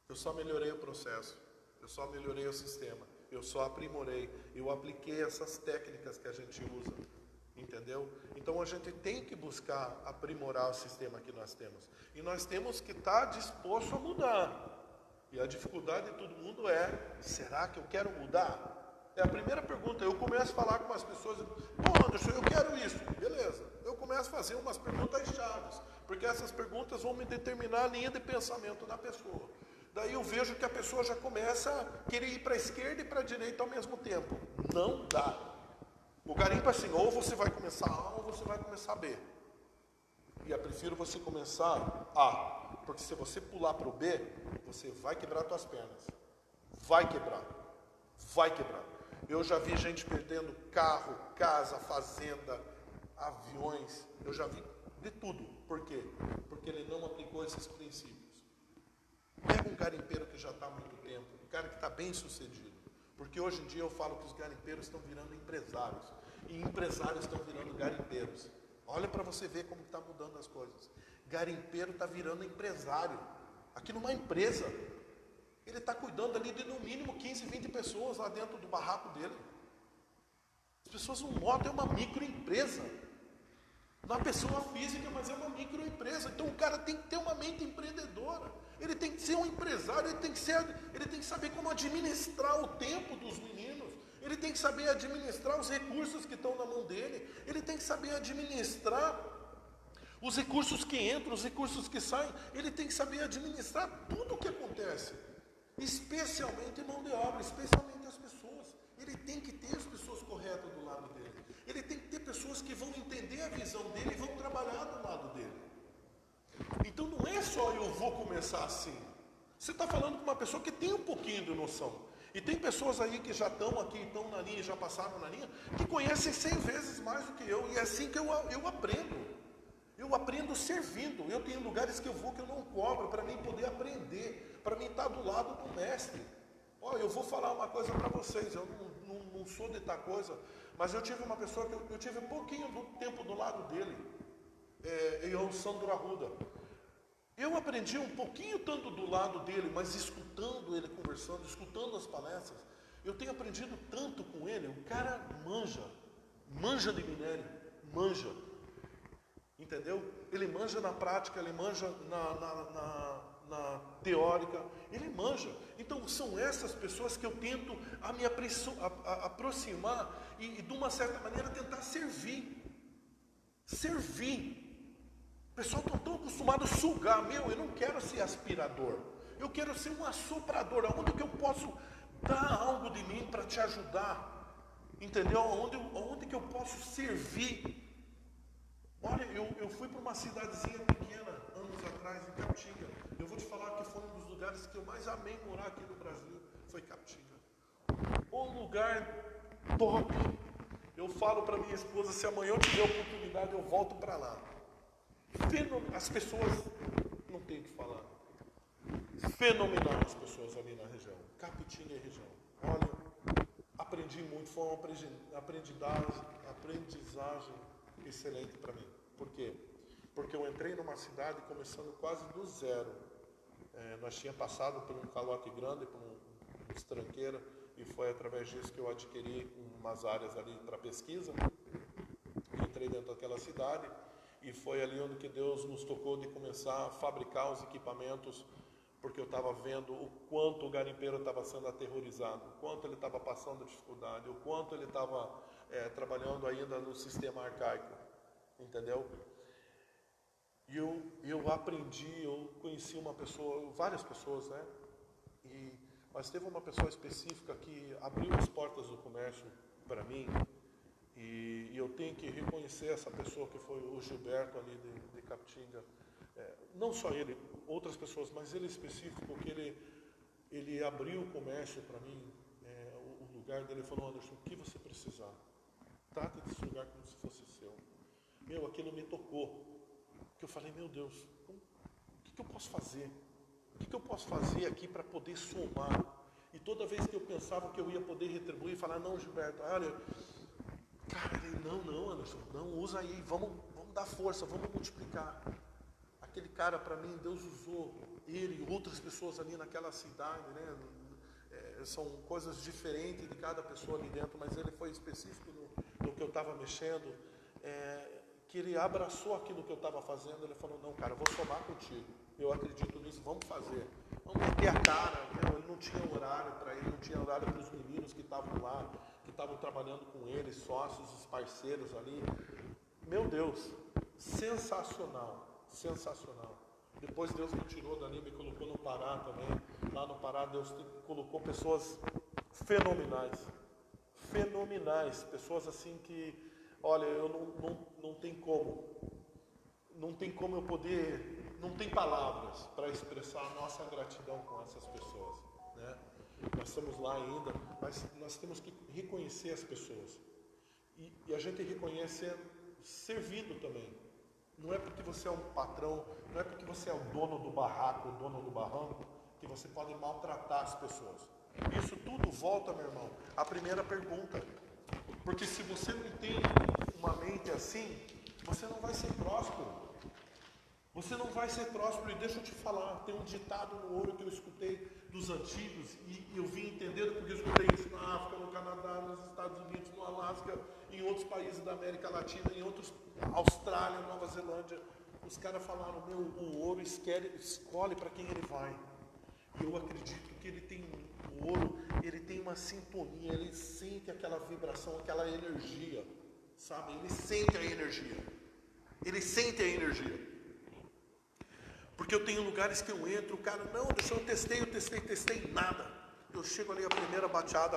Eu só melhorei o processo, eu só melhorei o sistema, eu só aprimorei, eu apliquei essas técnicas que a gente usa. Entendeu? Então a gente tem que buscar aprimorar o sistema que nós temos. E nós temos que estar disposto a mudar. E a dificuldade de todo mundo é, será que eu quero mudar? É a primeira pergunta. Eu começo a falar com umas pessoas, pô Anderson, eu quero isso. Beleza. Eu começo a fazer umas perguntas chaves, porque essas perguntas vão me determinar a linha de pensamento da pessoa. Daí eu vejo que a pessoa já começa a querer ir para a esquerda e para a direita ao mesmo tempo. Não dá. O garimpo é assim, ou você vai começar A ou você vai começar B. E eu prefiro você começar A, porque se você pular para o B, você vai quebrar suas pernas. Vai quebrar. Eu já vi gente perdendo carro, casa, fazenda, aviões. Eu já vi de tudo. Por quê? Porque ele não aplicou esses princípios. Pega um garimpeiro que já está há muito tempo, um cara que está bem sucedido. Porque hoje em dia eu falo que os garimpeiros estão virando empresários. E empresários estão virando garimpeiros. Olha para você ver como está mudando as coisas. Garimpeiro está virando empresário. Aqui numa empresa. Ele está cuidando ali de no mínimo 15, 20 pessoas lá dentro do barraco dele. As pessoas não notam, é uma microempresa. Não é uma pessoa física, mas é uma microempresa. Então o cara tem que ter uma mente empreendedora. Ele tem que ser um empresário, ele tem que saber como administrar o tempo dos meninos. Ele tem que saber administrar os recursos que estão na mão dele. Ele tem que saber administrar os recursos que entram, os recursos que saem. Ele tem que saber administrar tudo o que acontece. Especialmente mão de obra, especialmente as pessoas. Ele tem que ter as pessoas corretas do lado dele. Ele tem que ter pessoas que vão entender a visão dele e vão trabalhar do lado dele. Então não é só eu vou começar assim. Você está falando com uma pessoa que tem um pouquinho de noção. E tem pessoas aí que já estão aqui, estão na linha, já passaram na linha, que conhecem 100 vezes mais do que eu. E é assim que eu aprendo. Eu aprendo servindo. Eu tenho lugares que eu vou que eu não cobro, para mim poder aprender, para mim estar do lado do mestre. Olha, eu vou falar uma coisa para vocês, eu não sou de tal coisa, mas eu tive uma pessoa que eu tive um pouquinho do tempo do lado dele, é o Sandro Arruda. Eu aprendi um pouquinho tanto do lado dele, mas escutando ele conversando, escutando as palestras, eu tenho aprendido tanto com ele. O cara manja de minério, manja, entendeu? Ele manja na prática, ele manja na teórica, ele manja. Então são essas pessoas que eu tento me aproximar e de uma certa maneira tentar servir. O pessoal está tão acostumado a sugar. Eu não quero ser aspirador. Eu quero ser um assoprador. Onde que eu posso dar algo de mim para te ajudar? Entendeu? Onde que eu posso servir? Olha, eu fui para uma cidadezinha pequena, anos atrás, em Capitinga. Eu vou te falar que foi um dos lugares que eu mais amei morar aqui no Brasil. Foi Capitinga. Um lugar top. Eu falo para minha esposa, se amanhã eu tiver oportunidade, eu volto para lá. As pessoas, não tem o que falar, fenomenal as pessoas ali na região, Capitinga e região. Olha, aprendi muito, foi uma aprendizagem excelente para mim. Por quê? Porque eu entrei numa cidade começando quase do zero. Nós tínhamos passado por um calote grande, por uma estranqueira, e foi através disso que eu adquiri umas áreas ali para pesquisa. Entrei dentro daquela cidade. E foi ali onde que Deus nos tocou de começar a fabricar os equipamentos, porque eu estava vendo o quanto o garimpeiro estava sendo aterrorizado, o quanto ele estava passando dificuldade, o quanto ele estava trabalhando ainda no sistema arcaico, entendeu? E eu aprendi, eu conheci uma pessoa, várias pessoas, né? Mas teve uma pessoa específica que abriu as portas do comércio para mim. E eu tenho que reconhecer essa pessoa que foi o Gilberto ali de Capitinga. Não só ele, outras pessoas, mas ele específico, porque ele abriu o comércio para mim, o lugar dele. Ele falou: Anderson, o que você precisar, trata desse lugar como se fosse seu. Aquilo me tocou. Porque eu falei: meu Deus, o que eu posso fazer? O que eu posso fazer aqui para poder somar? E toda vez que eu pensava que eu ia poder retribuir, falar: não, Gilberto, olha... Cara, ele, não, Anderson, não, usa aí, vamos dar força, vamos multiplicar. Aquele cara, para mim, Deus usou ele e outras pessoas ali naquela cidade, né? São coisas diferentes de cada pessoa ali dentro, mas ele foi específico no que eu estava mexendo, que ele abraçou aquilo que eu estava fazendo. Ele falou: não, cara, eu vou somar contigo, eu acredito nisso, vamos fazer. Vamos meter a cara. Ele não tinha horário para ele, não tinha horário para os meninos que estavam lá, que estavam trabalhando com ele, sócios, os parceiros ali. Meu Deus, sensacional, sensacional. Depois Deus me tirou dali, me colocou no Pará também. Lá no Pará Deus colocou pessoas fenomenais, pessoas assim que, olha, eu não tem como eu poder, não tem palavras para expressar a nossa gratidão com essas pessoas, né? Nós estamos lá ainda, mas nós temos que reconhecer as pessoas. E a gente reconhece servindo também. Não é porque você é um patrão, não é porque você é o dono do barraco, o dono do barranco, que você pode maltratar as pessoas. Isso tudo volta, meu irmão, à primeira pergunta. Porque se você não tem uma mente assim, você não vai ser próspero. Você não vai ser próspero. E deixa eu te falar, tem um ditado no ouro que eu escutei dos antigos, e eu vim entendendo porque eu escutei isso na África, no Canadá, nos Estados Unidos, no Alasca, em outros países da América Latina, em outros, Austrália, Nova Zelândia. Os caras falaram: o ouro escolhe para quem ele vai. E eu acredito que o ouro, ele tem uma sintonia, ele sente aquela vibração, aquela energia, sabe? Ele sente a energia. Porque eu tenho lugares que eu entro, o cara, não, deixa eu testei, nada. Eu chego ali, a primeira bateada,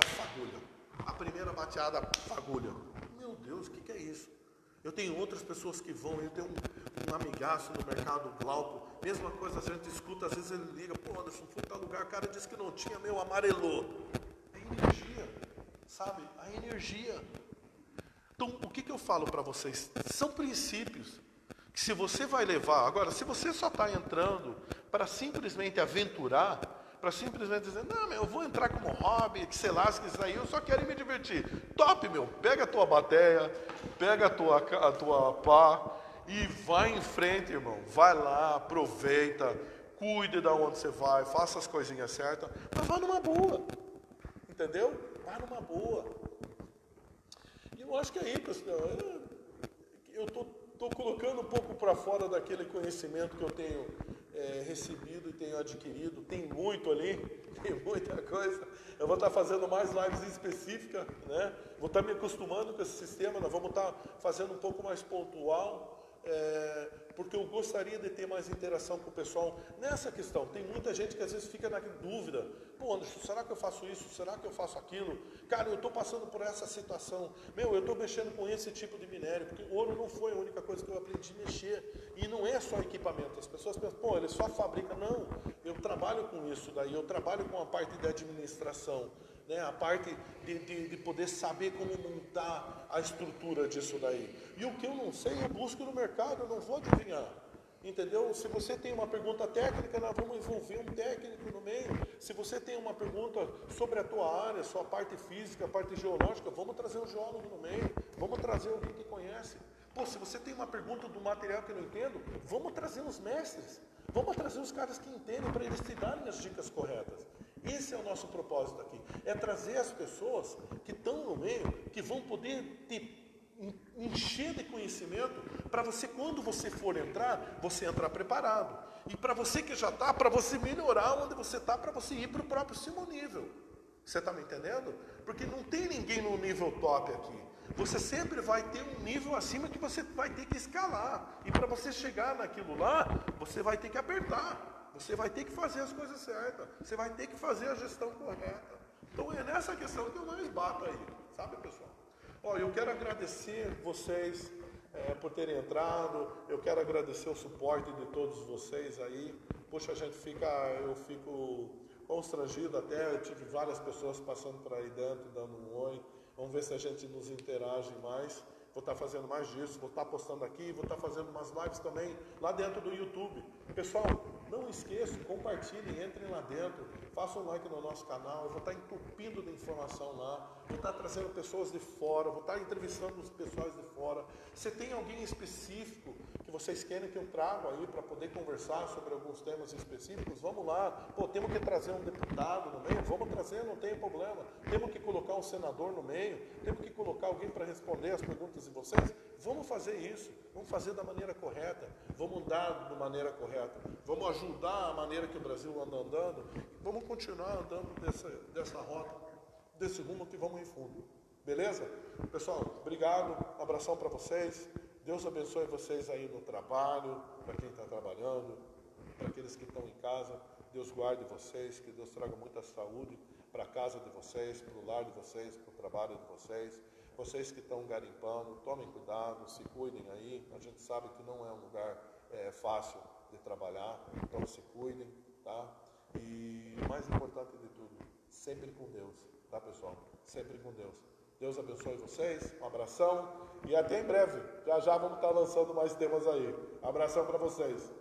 fagulha. Meu Deus, o que é isso? Eu tenho outras pessoas que vão, eu tenho um amigaço no mercado, Glauco, mesma coisa, a gente escuta, às vezes ele liga, pô Anderson, fui tal lugar, o cara disse que não tinha, meu, amarelou. É energia, sabe? A energia. Então, o que eu falo para vocês? São princípios que se você vai levar, agora, se você só está entrando para simplesmente aventurar, para simplesmente dizer, não, meu, eu vou entrar como hobby, que sei lá, que isso aí, eu só quero me divertir. Top, meu, pega a tua bateia, pega a tua pá e vai em frente, irmão. Vai lá, aproveita, cuide de onde você vai, faça as coisinhas certas, mas vá numa boa, entendeu? Vá numa boa. E eu acho que aí, pessoal, eu estou colocando um pouco para fora daquele conhecimento que eu tenho recebido e tenho adquirido. Tem muito ali, tem muita coisa. Eu vou estar fazendo mais lives específicas, né? Vou estar me acostumando com esse sistema, nós vamos estar fazendo um pouco mais pontual, porque eu gostaria de ter mais interação com o pessoal nessa questão. Tem muita gente que às vezes fica na dúvida, pô Anderson, será que eu faço isso? Será que eu faço aquilo? Cara, eu estou passando por essa situação, meu, eu estou mexendo com esse tipo de minério, porque ouro não foi a única coisa que eu aprendi a mexer, e não é só equipamento. As pessoas pensam, pô, ele só fabrica. Não, eu trabalho com isso daí, eu trabalho com a parte de administração, né, a parte de poder saber como montar a estrutura disso daí. E o que eu não sei, eu busco no mercado, eu não vou adivinhar. Entendeu? Se você tem uma pergunta técnica, nós vamos envolver um técnico no meio. Se você tem uma pergunta sobre a tua área, sua parte física, a parte geológica, vamos trazer um geólogo no meio. Vamos trazer alguém que conhece. Pô, se você tem uma pergunta do material que eu não entendo, vamos trazer os mestres. Vamos trazer os caras que entendem para eles te darem as dicas corretas. Esse é o nosso propósito aqui. É trazer as pessoas que estão no meio, que vão poder te encher de conhecimento para você, quando você for entrar, você entrar preparado. E para você que já está, para você melhorar onde você está, para você ir para o próprio seu nível. Você está me entendendo? Porque não tem ninguém no nível top aqui. Você sempre vai ter um nível acima que você vai ter que escalar. E para você chegar naquilo lá, você vai ter que apertar. Você vai ter que fazer as coisas certas. Você vai ter que fazer a gestão correta. Então é nessa questão que eu mais bato aí. Sabe, pessoal? Olha, eu quero agradecer vocês por terem entrado, eu quero agradecer o suporte de todos vocês aí. Poxa, eu fico constrangido até, eu tive várias pessoas passando por aí dentro, dando um oi. Vamos ver se a gente nos interage mais. Vou estar fazendo mais disso, vou estar postando aqui, vou estar fazendo umas lives também lá dentro do YouTube. Pessoal, não esqueçam, compartilhem, entrem lá dentro, façam um like no nosso canal, eu vou estar entupindo de informação lá, vou estar trazendo pessoas de fora, vou estar entrevistando os pessoas de fora. Se tem alguém específico que vocês querem que eu traga aí para poder conversar sobre alguns temas específicos, vamos lá. Pô, temos que trazer um deputado no meio, vamos trazer, não tem problema. Temos que colocar um senador no meio, temos que colocar alguém para responder as perguntas de vocês. Vamos fazer isso, vamos fazer da maneira correta, vamos andar da maneira correta, vamos ajudar a maneira que o Brasil anda andando, vamos continuar andando dessa rota, desse rumo que vamos em fundo. Beleza? Pessoal, obrigado, um abração para vocês, Deus abençoe vocês aí no trabalho, para quem está trabalhando, para aqueles que estão em casa, Deus guarde vocês, que Deus traga muita saúde para a casa de vocês, para o lar de vocês, para o trabalho de vocês. Vocês que estão garimpando, tomem cuidado, se cuidem aí. A gente sabe que não é um lugar fácil de trabalhar, então se cuidem, tá? E o mais importante de tudo, sempre com Deus, tá, pessoal? Sempre com Deus. Deus abençoe vocês, um abração e até em breve. Já já vamos estar lançando mais temas aí. Abração para vocês.